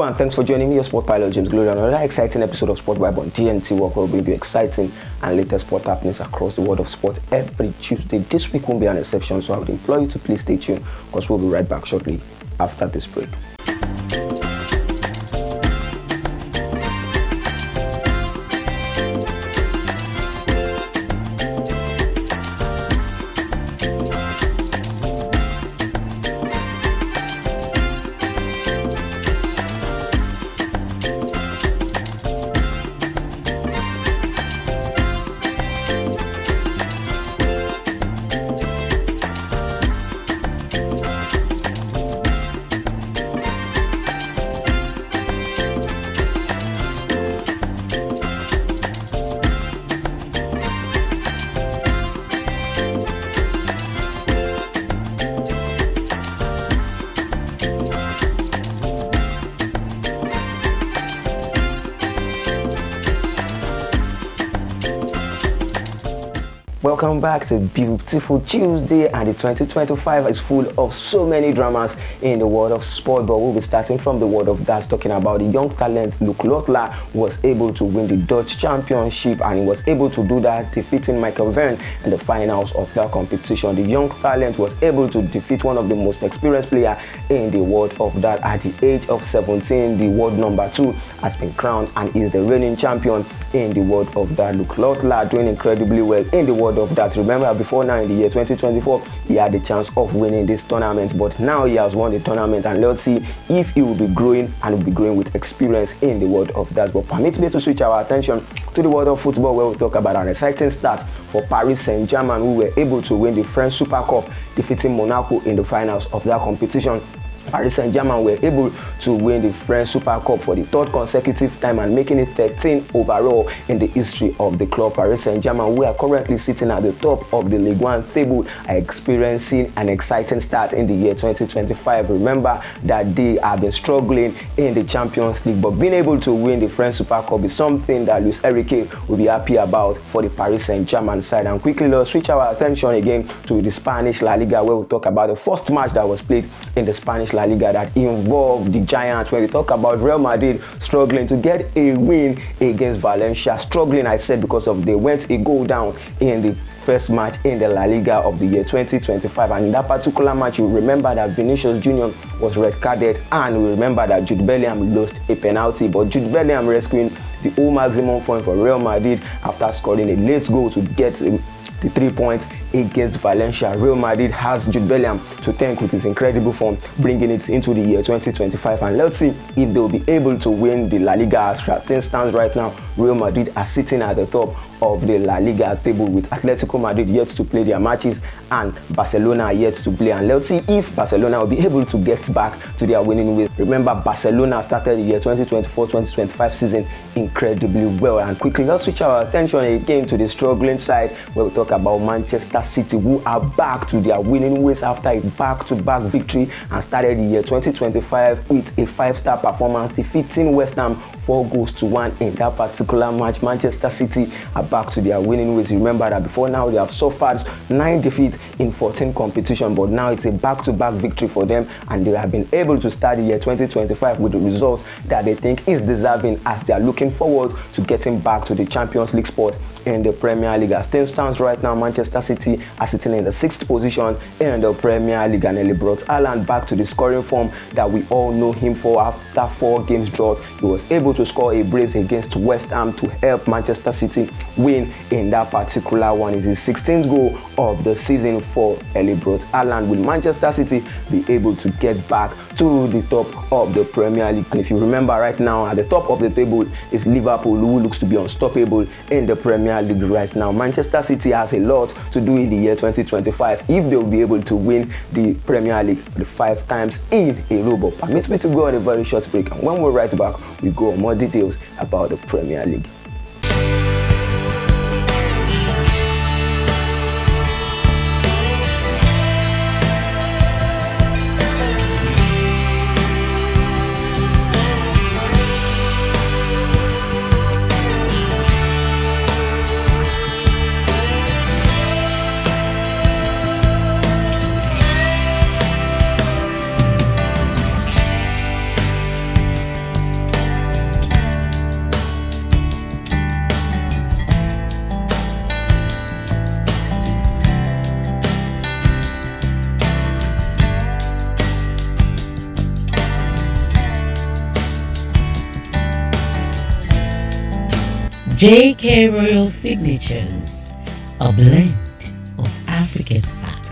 and thanks for joining me, your sport pilot James Glory, on another exciting episode of Sport Vibe on TNT, where we'll bring you exciting and latest sport happenings across the world of sport every Tuesday. This week won't be an exception, so I would implore you to please stay tuned because we'll be right back shortly after this break. Welcome back to beautiful Tuesday, and the 2025 is full of so many dramas in the world of sport, but we'll be starting from the world of darts, talking about the young talent Luke Lottler was able to win the Dutch Championship, and he was able to do that defeating Michael Vergne in the finals of that competition. The young talent was able to defeat one of the most experienced players in the world of that. At the age of 17, the world number 2 has been crowned and is the reigning champion in the world of that. Luke Lottler doing incredibly well in the world of that. Remember, before now in the year 2024, he had the chance of winning this tournament, but now he has won the tournament, and let's see if he will be growing and will be growing with experience in the world of that. But permit me to switch our attention to the world of football, where we'll talk about an exciting start for Paris Saint-Germain, who were able to win the French Super Cup, defeating Monaco in the finals of that competition. Paris Saint-Germain were able to win the French Super Cup for the third consecutive time and making it 13 overall in the history of the club. Paris Saint-Germain, who are currently sitting at the top of the Ligue 1 table, are experiencing an exciting start in the year 2025. Remember that they have been struggling in the Champions League, but being able to win the French Super Cup is something that Luis Enrique will be happy about for the Paris Saint-Germain side. And quickly, let's switch our attention again to the Spanish La Liga, where we talk about the first match that was played in the Spanish La Liga that involved the Giants, where we talk about Real Madrid struggling to get a win against Valencia. Struggling, I said, because of they went a goal down in the first match in the La Liga of the year 2025, and in that particular match, you remember that Vinicius Jr. was red carded, and we remember that Jude Bellingham lost a penalty, but Jude Bellingham rescuing the whole maximum point for Real Madrid after scoring a late goal to get the 3 points against Valencia. Real Madrid has Jude Bellingham to thank with his incredible form, bringing it into the year 2025, and let's see if they'll be able to win the La Liga. As things stands right now, Real Madrid are sitting at the top of the La Liga table, with Atletico Madrid yet to play their matches and Barcelona yet to play, and let's see if Barcelona will be able to get back to their winning ways. Remember, Barcelona started the year 2024-2025 season incredibly well. And quickly, let's switch our attention again to the struggling side, where we talk about Manchester City, who are back to their winning ways after a back-to-back victory and started the year 2025 with a 5-star performance, defeating West Ham 4-1 in that particular match. Manchester City are back to their winning ways. Remember that before now they have suffered 9 defeats in 14 competitions, but now it's a back-to-back victory for them, and they have been able to start the year 2025 with the results that they think is deserving, as they are looking forward to getting back to the Champions League spot in the Premier League. As things stands right now, Manchester City are sitting in the 6th position in the Premier League, and they brought Haaland back to the scoring form that we all know him for. After 4 games drought, he was able to score a brace against West Ham to help Manchester City win in that particular one. It is his 16th goal of the season for Erling Haaland. Will Manchester City be able to get back to the top of the Premier League? And if you remember right now, at the top of the table is Liverpool, who looks to be unstoppable in the Premier League right now. Manchester City has a lot to do in the year 2025 if they will be able to win the Premier League the 5 times in a row. But permit me to go on a very short break, and when we're right back, we go on more details about the Premier League. JK Royal Signatures, a blend of African fabric.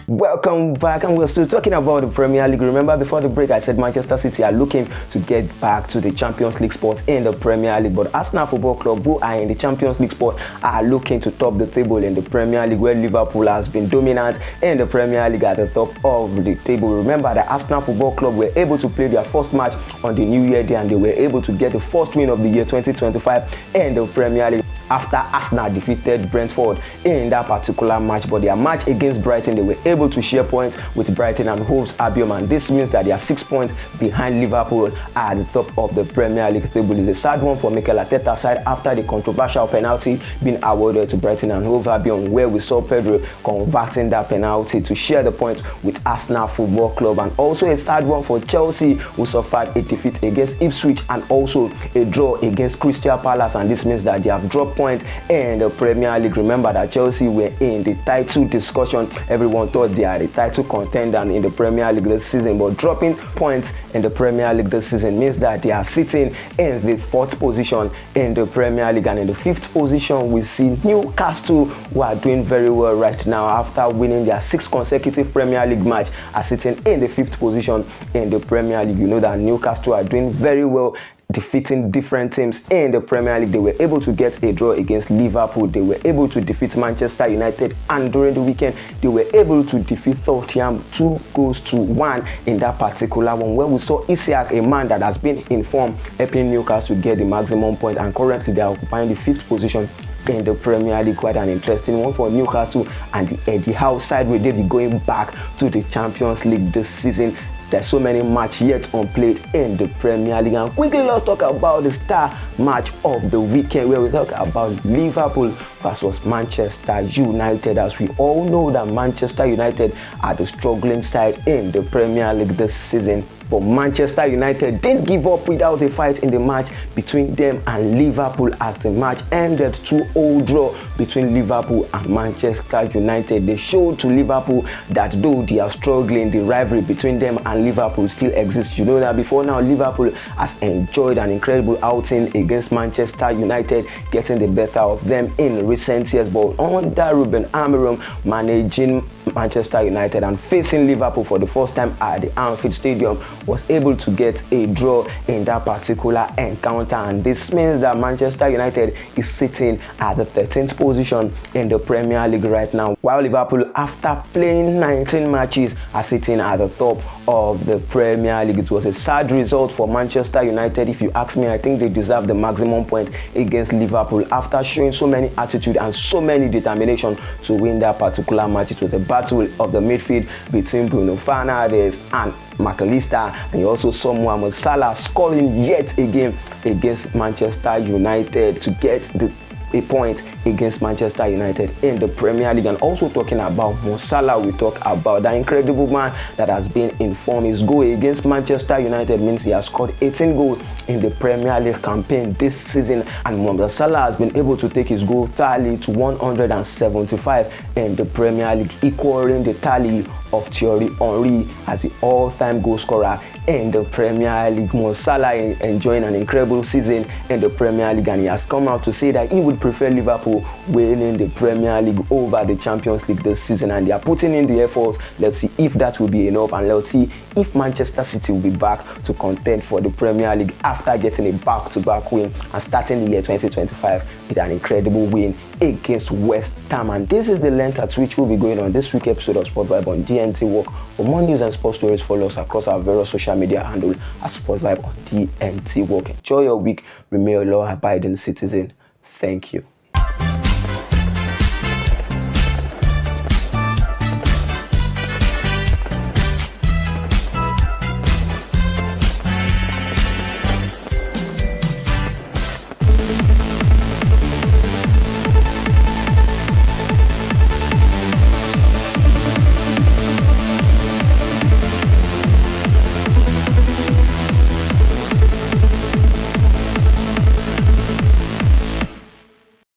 Welcome back, and we're still talking about the Premier League. Remember, before the break I said Manchester City are looking to get back to the Champions League spot in the Premier League, but Arsenal Football Club, who are in the Champions League spot, are looking to top the table in the Premier League, where Liverpool has been dominant in the Premier League at the top of the table. Remember that Arsenal Football Club were able to play their first match on the New Year Day, and they were able to get the first win of the year 2025 in the Premier League after Arsenal defeated Brentford in that particular match. But their match against Brighton, they were able to share points with Brighton and Hove Albion, and this means that they are 6 points behind Liverpool at the top of the Premier League table. It's a sad one for Mikel Arteta's side after the controversial penalty being awarded to Brighton and Hove Albion, where we saw Pedro converting that penalty to share the points with Arsenal Football Club. And also a sad one for Chelsea, who suffered a defeat against Ipswich and also a draw against Crystal Palace, and this means that they have dropped points in the Premier League. Remember that Chelsea were in the title discussion. Everyone thought they are the title contender in the Premier League this season, but dropping points in the Premier League this season means that they are sitting in the 4th position in the Premier League. And in the 5th position, we see Newcastle, who are doing very well right now after winning their 6th consecutive Premier League match, are sitting in the 5th position in the Premier League. You know that Newcastle are doing very well, defeating different teams in the Premier League. They were able to get a draw against Liverpool. They were able to defeat Manchester United, and during the weekend they were able to defeat Tottenham 2-1 in that particular one, where we saw Isak, a man that has been in form, helping Newcastle get the maximum point, and currently they are occupying the 5th position in the Premier League. Quite an interesting one for Newcastle and the Eddie Howe side, where they be going back to the Champions League this season. There's so many matches yet unplayed in the Premier League. And quickly, let's talk about the star match of the weekend, where we talk about Liverpool versus Manchester United. As we all know that Manchester United are the struggling side in the Premier League this season. But Manchester United didn't give up without a fight in the match between them and Liverpool, as the match ended 2-0 draw between Liverpool and Manchester United. They showed to Liverpool that though they are struggling, the rivalry between them and Liverpool still exists. You know that before now, Liverpool has enjoyed an incredible outing against Manchester United, getting the better of them in recent years. But under Ruben Amorim managing Manchester United and facing Liverpool for the first time at the Anfield Stadium, was able to get a draw in that particular encounter, and this means that Manchester United is sitting at the 13th position in the Premier League right now, while Liverpool, after playing 19 matches, are sitting at the top of the Premier League. It was a sad result for Manchester United. If you ask me, I think they deserve the maximum point against Liverpool after showing so many attitude and so many determination to win that particular match. It was a battle of the midfield between Bruno Fernandes and McAllister, and you also saw Mohamed Salah scoring yet again against Manchester United to get a point against Manchester United in the Premier League. And also talking about Mo Salah, we talk about that incredible man that has been in form. His goal against Manchester United means he has scored 18 goals in the Premier League campaign this season, and Mohamed Salah has been able to take his goal tally to 175 in the Premier League, equaling the tally of Thierry Henry as the all-time goal scorer in the Premier League. Mo Salah enjoying an incredible season in the Premier League, and he has come out to say that he would prefer Liverpool winning the Premier League over the Champions League this season, and they are putting in the effort. Let's see if that will be enough, and let's see if Manchester City will be back to contend for the Premier League after getting a back-to-back win and starting the year 2025 with an incredible win against West Ham. And this is the length at which we'll be going on this week's episode of Sport Vibe on DNT Work. For more news and sports stories, follow us across our various social media handle at Sport Vibe on DNT Work. Enjoy your week. Remain a law-abiding citizen. Thank you.